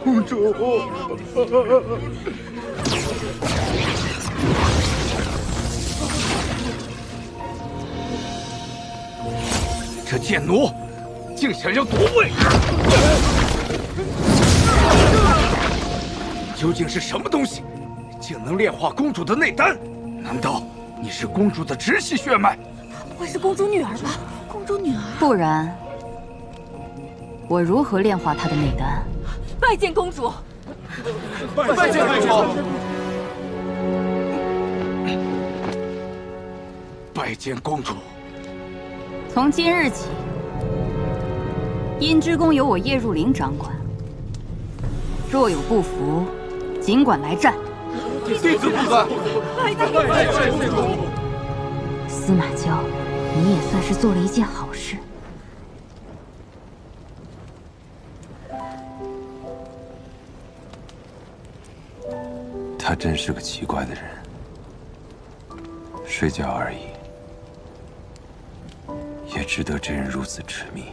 公主，这贱奴竟想要夺位！究竟是什么东西，竟能炼化公主的内丹？难道你是公主的直系血脉？不会是公主女儿吧？公主女儿，不然，我如何炼化她的内丹？拜见公主。拜见公主。拜见公主。从今日起，阴之宫由我叶入灵掌管。若有不服，尽管来战。弟子不敢。拜见公主。司马焦，你也算是做了一件好事。他真是个奇怪的人，睡觉而已，也值得这人如此痴迷。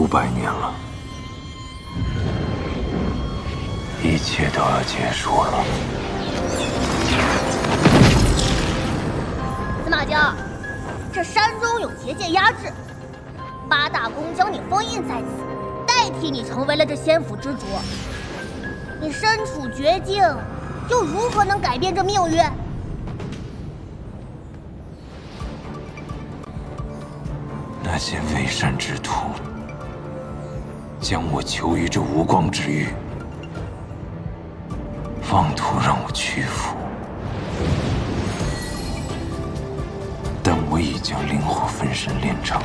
500年了，一切都要结束了。司马焦，这山中有结界压制，八大宫将你封印在此，代替你成为了这仙府之主。你身处绝境，又如何能改变这命运？那些为善之徒将我囚于这无光之域，妄图让我屈服，但我已将灵火分身炼成，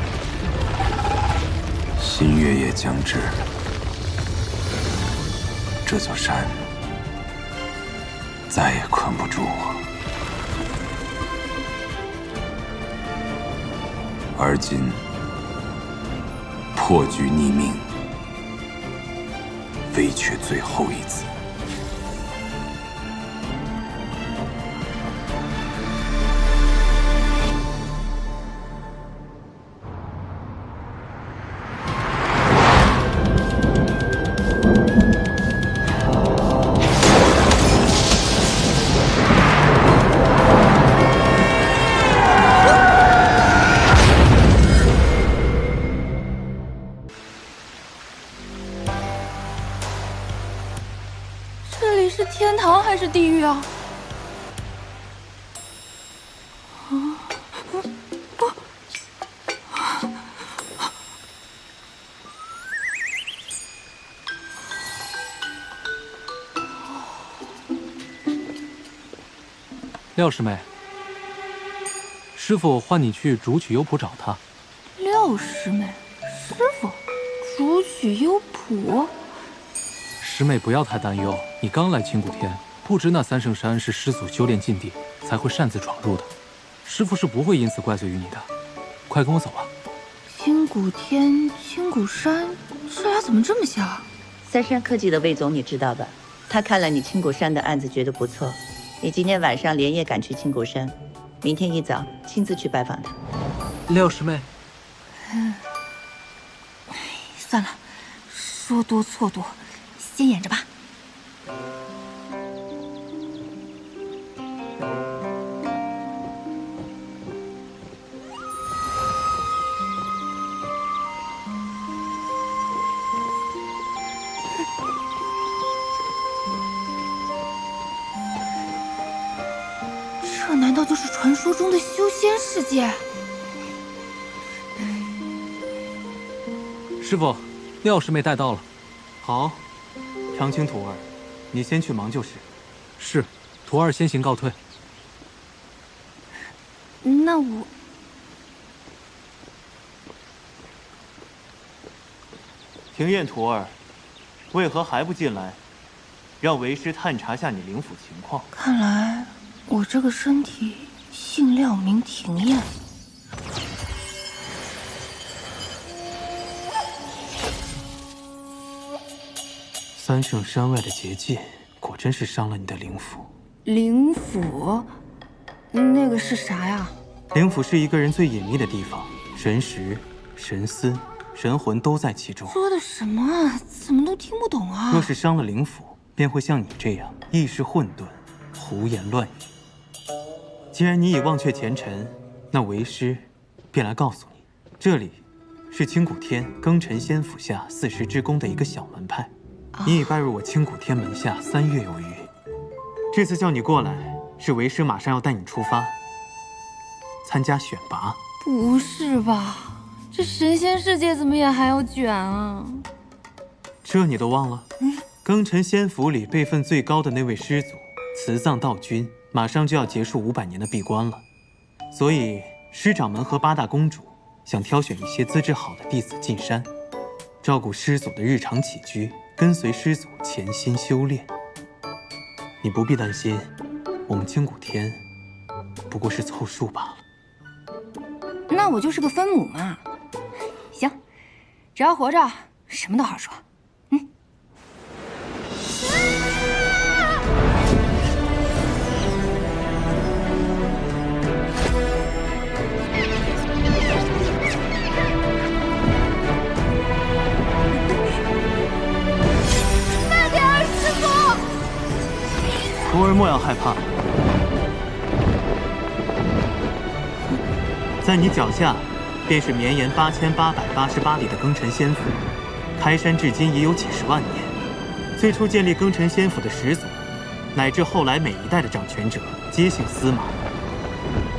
新月也将至，这座山再也困不住我。而今破局逆命，唯缺最后一次。是天堂还是地狱啊？廖师妹，师傅唤你去竹取幽谱找他。廖师妹，师傅，竹取幽谱。师妹不要太担忧，你刚来清谷天，不知那三圣山是师祖修炼禁地，才会擅自闯入的。师傅是不会因此怪罪于你的。快跟我走吧。清谷天、清谷山，这俩怎么这么像？三山科技的魏总你知道吧？他看了你清谷山的案子，觉得不错。你今天晚上连夜赶去清谷山，明天一早亲自去拜访他。廖师妹，算了，说多错多。先演着吧。这难道就是传说中的修仙世界？师傅，廖师妹带到了。好。长青徒儿，你先去忙就是。是，徒儿先行告退。那我……庭院徒儿，为何还不进来？让为师探查下你灵府情况。看来我这个身体姓廖名庭燕。三圣山外的结界，果真是伤了你的灵府。灵府？那个是啥呀？灵府是一个人最隐秘的地方，神识、神思、神魂都在其中。说的什么啊？怎么都听不懂啊！若是伤了灵府，便会像你这样意识混沌，胡言乱语。既然你已忘却前尘，那为师便来告诉你，这里是清谷天庚辰仙府下4时之宫的一个小门派。你已拜入我清谷天门下3月有余。这次叫你过来，是为师马上要带你出发，参加选拔。不是吧？这神仙世界怎么也还要卷啊？这你都忘了？庚辰仙府里辈分最高的那位师祖慈藏道君，马上就要结束500年的闭关了，所以师掌门和8大公主想挑选一些资质好的弟子进山，照顾师祖的日常起居。跟随师祖潜心修炼，你不必担心，我们清谷天不过是凑数罢了。那我就是个分母嘛。行，只要活着，什么都好说。莫要害怕，在你脚下，便是绵延8888里的庚辰仙府。开山至今已有几十万年，最初建立庚辰仙府的始祖，乃至后来每一代的掌权者，皆姓司马。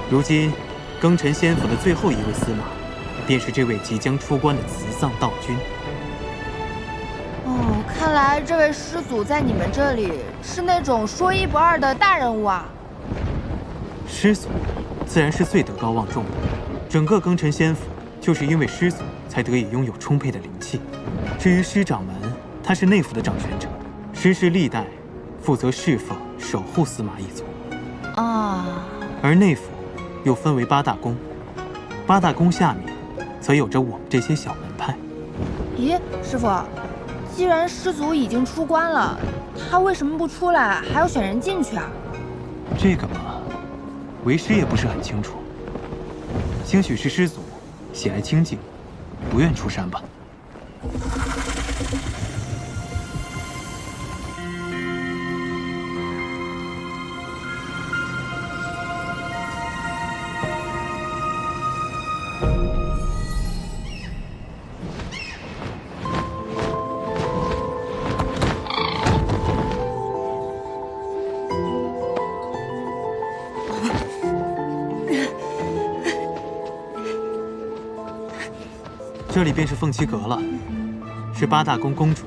如今，庚辰仙府的最后一位司马，便是这位即将出关的慈葬道君。哦，看来这位师祖在你们这里是那种说一不二的大人物啊。师祖，自然是最德高望重的。整个庚辰仙府，就是因为师祖才得以拥有充沛的灵气。至于师掌门，他是内府的掌权者，师世历代负责侍奉、守护司马一族。而内府又分为8大宫，8大宫下面则有着我们这些小门派。咦，师傅，既然师祖已经出关了，他为什么不出来，还要选人进去啊？这个嘛，为师也不是很清楚。兴许是师祖喜爱清静，不愿出山吧。这里便是凤栖阁了，是8大宫宫主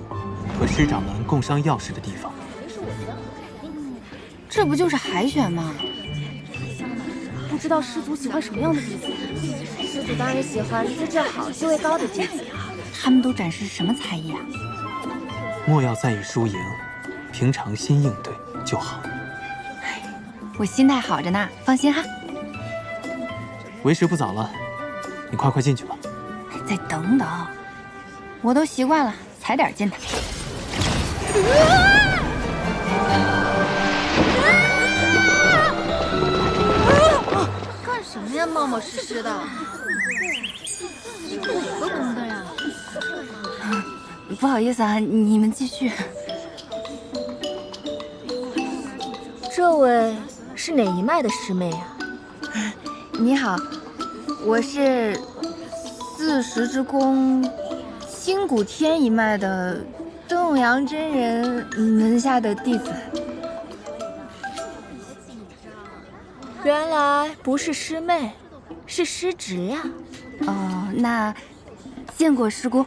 和师掌门共商要事的地方。这不就是海选吗？不知道师祖喜欢什么样的弟子？师祖当然喜欢资质好、修为高的弟子。他们都展示什么才艺啊？莫要在意输赢，平常心应对就好。我心态好着呢，放心哈。为时不早了，你快进去吧。再等等，我都习惯了，踩点进来。干什么呀，冒冒失失的？哪个宫的呀？不好意思啊，你们继续。这位是哪一脉的师妹呀？你好，我是40之宫清谷天一脉的东阳真人门下的弟子。原来不是师妹，是师侄呀。哦，那见过师姑。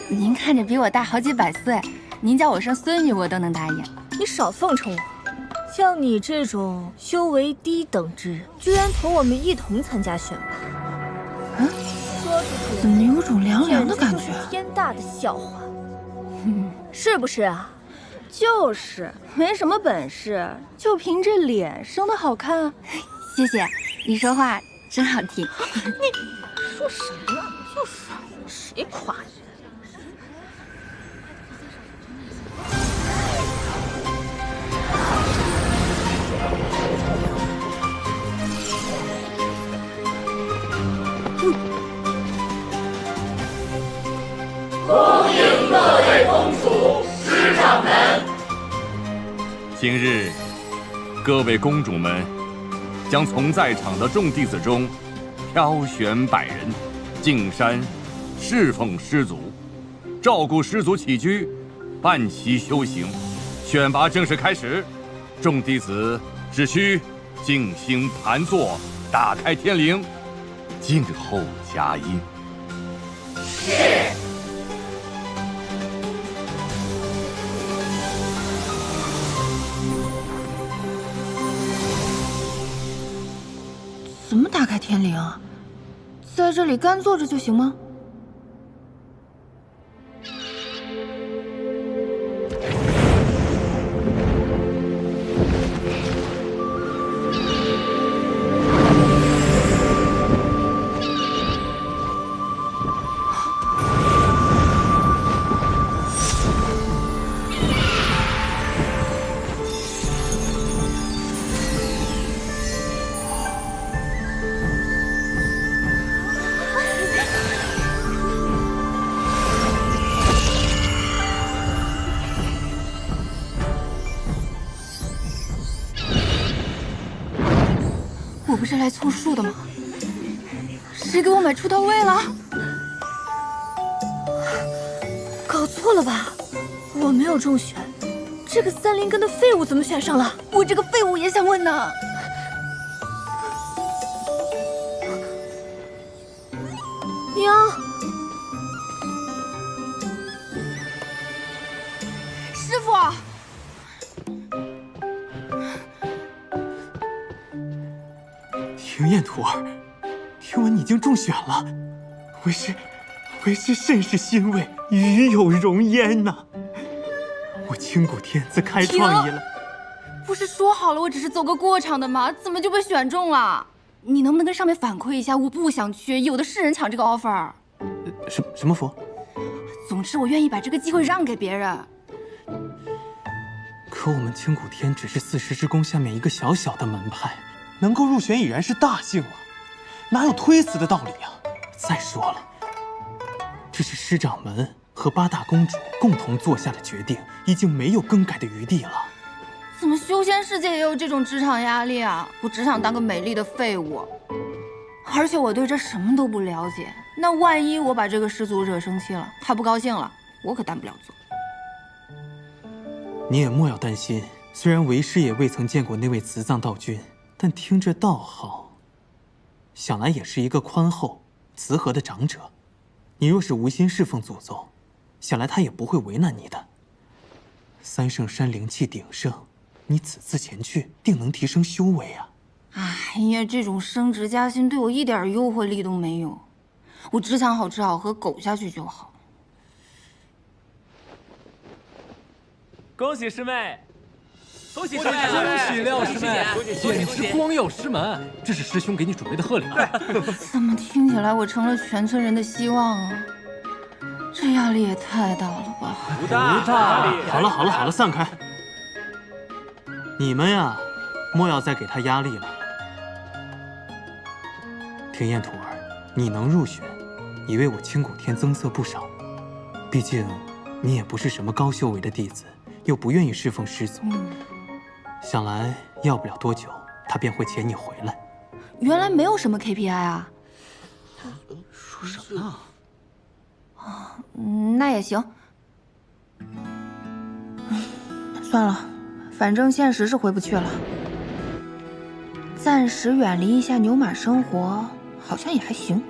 您看着比我大好几百岁，您叫我声孙女我都能答应。你少奉承我，像你这种修为低等之人，居然同我们一同参加选拔。怎么有种凉凉的感觉？天大的笑话，是不是啊？就是，没什么本事，就凭这脸生得好看。谢谢，你说话真好听。你说什么呢？就是谁夸你？恭迎各位公主、师掌门。今日，各位公主们将从在场的众弟子中挑选100人，进山侍奉师祖，照顾师祖起居，伴其修行。选拔正式开始，众弟子只需静心盘坐，打开天灵，静候佳音。是。怎么打开天灵啊？在这里干坐着就行吗？是来凑数的吗？谁给我买出道位了？搞错了吧？我没有中选，这个30根的废物怎么选上了？我这个废物也想问呢。娘，师傅。停燕徒儿，听闻你已经中选了，为师甚是欣慰，与有荣焉呐！我清谷天自开创以来，不是说好了我只是走个过场的吗？怎么就被选中了？你能不能跟上面反馈一下？我不想去，有的是人抢这个 offer。什么佛？总之，我愿意把这个机会让给别人。可我们清谷天只是40之宫下面一个小小的门派，能够入选已然是大幸了，哪有推辞的道理啊？再说了，这是师掌门和8大公主共同做下的决定，已经没有更改的余地了。怎么修仙世界也有这种职场压力啊？我只想当个美丽的废物，而且我对这什么都不了解。那万一我把这个师祖惹生气了，他不高兴了，我可担不了责。你也莫要担心，虽然为师也未曾见过那位慈藏道君，但听着道号，想来也是一个宽厚、慈和的长者。你若是无心侍奉祖宗，想来他也不会为难你的。3圣山灵气鼎盛，你此次前去，定能提升修为啊！哎呀，这种升职加薪对我一点诱惑力都没有，我只想好吃好喝，苟下去就好。恭喜师妹！恭喜师妹！恭喜廖师妹！简直光耀师门！这是师兄给你准备的贺礼。怎么听起来我成了全村人的希望啊？这压力也太大了吧！不大。好了，散开。你们呀，莫要再给他压力了。庭燕徒儿，你能入选，已为我清谷天增色不少。毕竟，你也不是什么高修为的弟子。又不愿意侍奉师祖，想来要不了多久，他便会遣你回来。原来没有什么 KPI 啊？说什么呢？那也行。算了，反正现实是回不去了。暂时远离一下牛马生活，好像也还行。